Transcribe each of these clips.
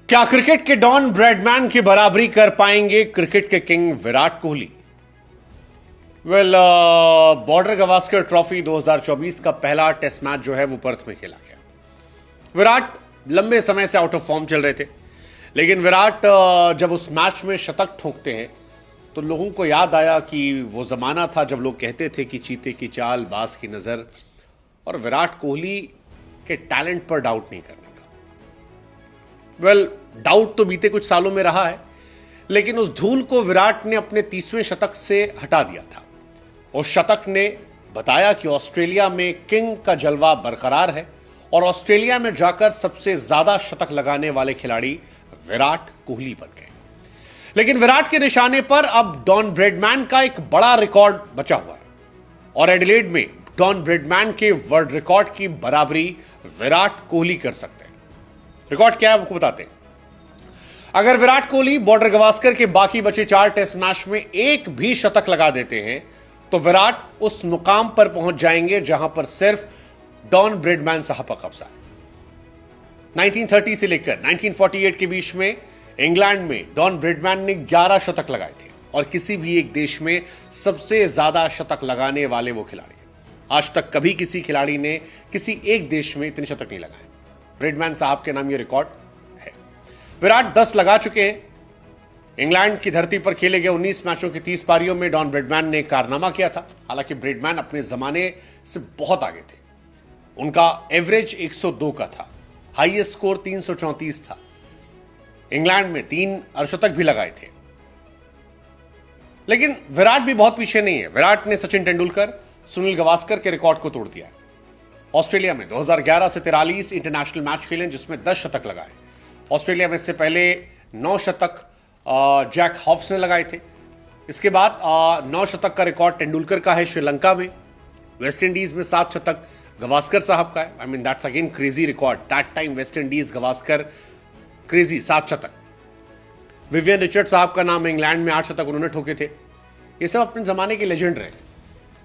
क्या क्रिकेट के don Bradman की बराबरी कर पाएंगे क्रिकेट के king Virat Kohli? Border Gavaskar trophy 2024 का पहला टेस्ट मैच जो है वो पर्थ में खेला गया। विराट लंबे समय से आउट ऑफ फॉर्म चल रहे थे, लेकिन विराट जब उस मैच में शतक ठोकते हैं तो लोगों को याद आया कि वो जमाना था जब लोग कहते थे कि चीते की चाल, बाज की नजर, और विराट कोहली के टैलेंट पर डाउट नहीं करने का। डाउट तो बीते कुछ सालों में रहा है, लेकिन उस धूल को विराट ने अपने 30वें शतक से हटा दिया था। उस शतक ने बताया कि ऑस्ट्रेलिया में किंग का जलवा बरकरार है और ऑस्ट्रेलिया में जाकर सबसे ज्यादा शतक लगाने वाले खिलाड़ी विराट कोहली बन गए। लेकिन विराट के निशाने पर अब डॉन ब्रैडमैन का एक बड़ा रिकॉर्ड बचा हुआ है और एडिलेड में डॉन ब्रैडमैन के वर्ल्ड रिकॉर्ड की बराबरी विराट कोहली कर सकते हैं। रिकॉर्ड क्या है आपको बताते हैं। अगर विराट कोहली बॉर्डर गवास्कर के बाकी बचे 4 टेस्ट मैच में एक भी शतक लगा देते हैं तो विराट उस मुकाम पर पहुंच जाएंगे जहां पर सिर्फ डॉन ब्रैडमैन साहब का कब्जा है। 1930 से लेकर 1948 के बीच में इंग्लैंड में डॉन ब्रैडमैन ने 11 शतक लगाए थे और किसी भी एक देश में सबसे ज्यादा शतक लगाने वाले वो खिलाड़ी हैं। आज तक कभी किसी खिलाड़ी ने किसी एक देश में इतने शतक नहीं लगाए। ब्रैडमैन साहब के नाम ये रिकॉर्ड है। विराट 10 लगा चुके हैं। इंग्लैंड की धरती पर खेले गए 19 मैचों की 30 पारियों में डॉन ब्रैडमैन ने कारनामा किया था। हालांकि ब्रैडमैन अपने जमाने से बहुत आगे थे। उनका एवरेज 102 का था, हाईएस्ट स्कोर 334 था। इंग्लैंड में 3 अर्धशतक भी लगाए थे। लेकिन विराट भी बहुत पीछे नहीं है। विराट ने सचिन तेंदुलकर, सुनील गावस्कर के रिकॉर्ड को तोड़ दिया है। ऑस्ट्रेलिया में 2011 से 43 इंटरनेशनल मैच खेले जिसमें 10 शतक लगाए। ऑस्ट्रेलिया में इससे पहले 9 शतक जैक हॉब्स ने लगाए थे। इसके बाद 9 शतक का रिकॉर्ड तेंदुलकर का है श्रीलंका में। वेस्ट इंडीज में 7 शतक गावस्कर साहब का है। I mean that's again crazy record. That time West Indies, Gavaskar, crazy 7 शतक। विवियन रिचर्ड साहब का नाम, इंग्लैंड में 8 शतक उन्होंने ठोके थे। ये सब अपने जमाने के लेजेंड रहे।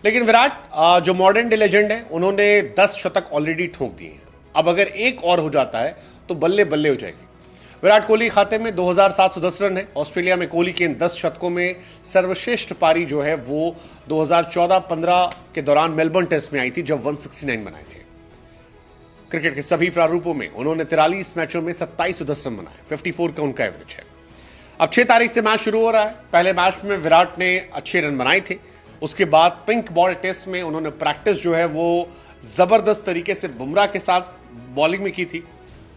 लेकिन विराट जो मॉडर्न डे लेजेंड है, उन्होंने 10 शतक ऑलरेडी ठोक दिए हैं। अब अगर एक और हो जाता है तो बल्ले बल्ले हो जाएगी। विराट कोहली खाते में 2710 रन है। ऑस्ट्रेलिया में कोहली के इन 10 शतकों में सर्वश्रेष्ठ पारी जो है वो 2014-15 के दौरान मेलबर्न टेस्ट में आई थी, जब 169 बनाए थे। क्रिकेट के सभी प्रारूपों में उन्होंने 43 मैचों में 2710 रन बनाए। 54 का उनका एवरेज है। अब 6 तारीख से मैच शुरू हो रहा है। पहले मैच में विराट ने अच्छे रन बनाए थे। उसके बाद पिंक बॉल टेस्ट में उन्होंने प्रैक्टिस जो है वो जबरदस्त तरीके से बुमराह के साथ बॉलिंग में की थी।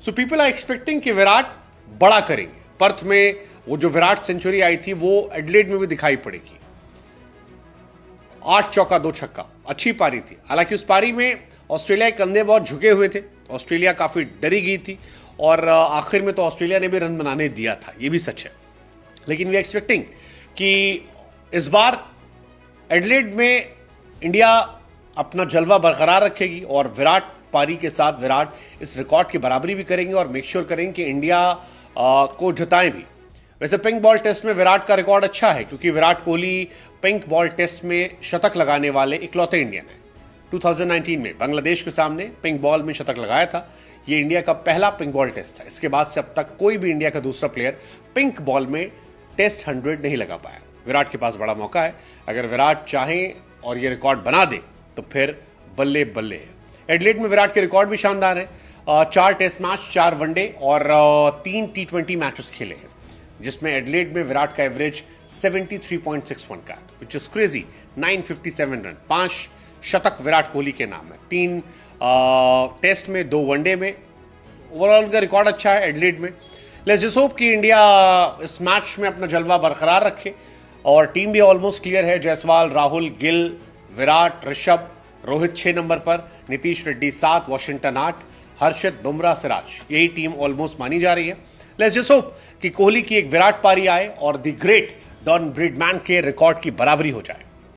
सो पीपल आर एक्सपेक्टिंग कि विराट बड़ा करेंगे। पर्थ में वो जो विराट सेंचुरी आई थी वो एडिलेड में भी दिखाई पड़ेगी। 8 चौका 2 छक्का, अच्छी पारी थी। हालांकि उस पारी में ऑस्ट्रेलिया के कंधे बहुत झुके हुए थे। ऑस्ट्रेलिया काफी डरी गई थी और आखिर में तो ऑस्ट्रेलिया ने भी रन बनाने दिया था, ये भी सच है। लेकिन वी आर एक्सपेक्टिंग कि इस बार एडिलेड में इंडिया अपना जलवा बरकरार रखेगी और विराट पारी के साथ विराट इस रिकॉर्ड की बराबरी भी करेंगे और मेक श्योर करेंगे कि इंडिया को जिताएं भी। वैसे पिंक बॉल टेस्ट में विराट का रिकॉर्ड अच्छा है क्योंकि Virat Kohli pink ball test में शतक लगाने वाले इकलौते इंडियन है। 2019 में बांग्लादेश के सामने पिंक बॉल में शतक लगाया था। यह इंडिया का पहला पिंक बॉल टेस्ट था। इसके बाद से अब तक कोई भी इंडिया का दूसरा प्लेयर पिंक बॉल में टेस्ट 100 नहीं लगा पाया। विराट के पास बड़ा मौका है। अगर विराट चाहे और ये रिकॉर्ड बना दे तो फिर बल्ले बल्ले है। एडिलेड में विराट के रिकॉर्ड भी शानदार है। 4 टेस्ट मैच, 4 वनडे और 3 T20 मैचेस खेले हैं, जिसमें एडिलेड में विराट का एवरेज 73.61 का है, विच इज क्रेजी। 957 रन, 5 शतक विराट कोहली के नाम है। 3 टेस्ट में, 2 वनडे में। ओवरऑल का रिकॉर्ड अच्छा है एडिलेड में। लेट्स जस्ट होप कि इंडिया इस मैच में अपना जलवा बरकरार रखे और टीम भी ऑलमोस्ट क्लियर है। जायसवाल, राहुल, गिल, विराट, ऋषभ, रोहित 6 नंबर पर, नीतीश रेड्डी 7, वॉशिंगटन 8, हर्षित, बुमराह, सिराज, यही टीम ऑलमोस्ट मानी जा रही है। लेट्स जस्ट होप कि कोहली की एक विराट पारी आए और द ग्रेट डॉन ब्रैडमैन के रिकॉर्ड की बराबरी हो जाए।